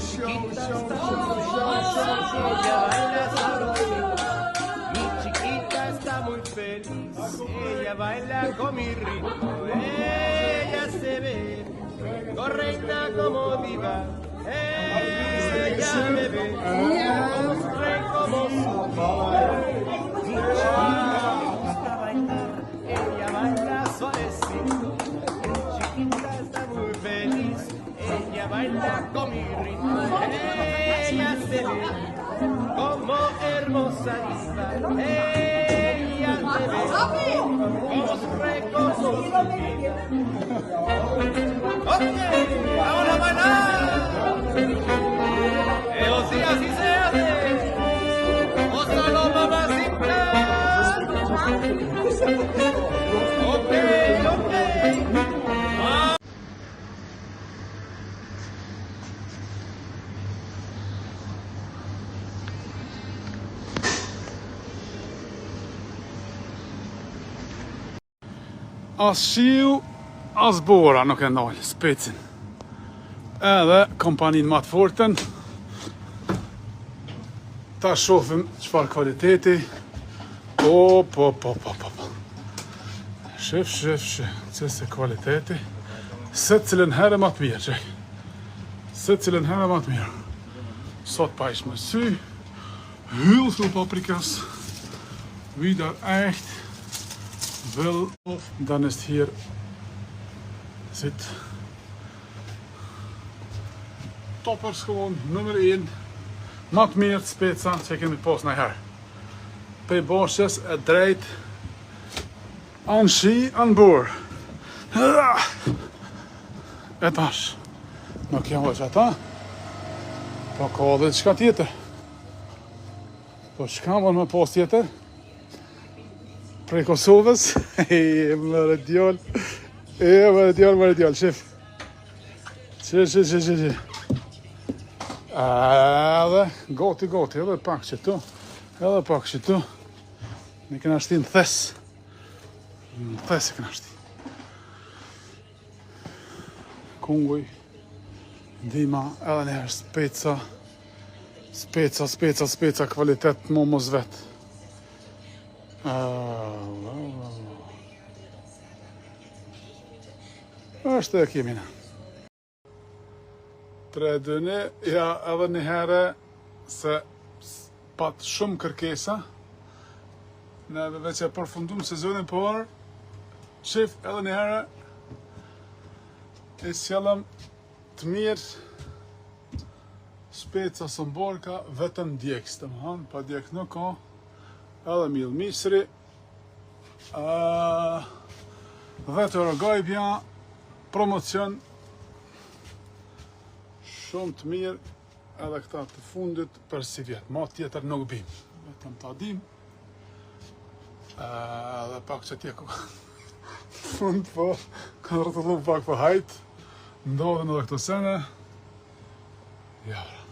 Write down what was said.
chiquita ella baila sabroso. Mi chiquita está muy feliz, ella baila con mi ritmo, ella se ve correcta como diva, ella me ve como su rey, como su diva. Mi chiquita le gusta bailar, ella baila suavecito, mi chiquita está muy feliz, ella baila con mi ritmo, ella se ve como hermosa diva, ella me ve como su rey, como su diva. ¡Ok! ¡Vamos a bailar! Sí, así se hace. ¡Ósalo, mamacita! ¡Ok, ok! As shiu, as bora nuk e ndalë, specin. Edhe kompanin ma të forten. Ta shofim qëfar kvaliteti. Po. Shef, qëse kvaliteti. Se cilën herë ma të mirë, qëj. Se cilën herë ma të mirë. Sot pa ish me sy. Heel veel paprikas. Vidar echt. Wel, dan is het hier zit toppers gewoon, nummer 1. Wat meer spetsa, check in de post naar haar. Bij bosjes, het draait aan ski aan boor. Het was. Nog kan wel zetten. Pak al dit schat hier. Dus gaan we met post hier. Prej Kosovës, më djallë, më djallë, shif. Që. Edhe, gati, edhe pak që tu. Ne këna shti në thes. Në thes e këna shti. Kunguj, dima, edhe njerë speca, kvalitet momos vetë. Është e kemi në. Tre dëni, ja edhe një herë se pat shumë kërkesa. Ne veç e përfundum sezonin por, qef edhe një herë e sjellëm të mirë speca së mborka vetëm djekës, të më hanë, pa djek nuk ka. Edhe mil misri, 10 euro gajbja, promocion, shumë të mirë, edhe këta të fundit për si vjetë, ma tjetër nuk bim, vetëm ta dim, edhe pak që tjeku, fund po, kanë rëtullu pak për hajt, ndodhen edhe këto sene, jara.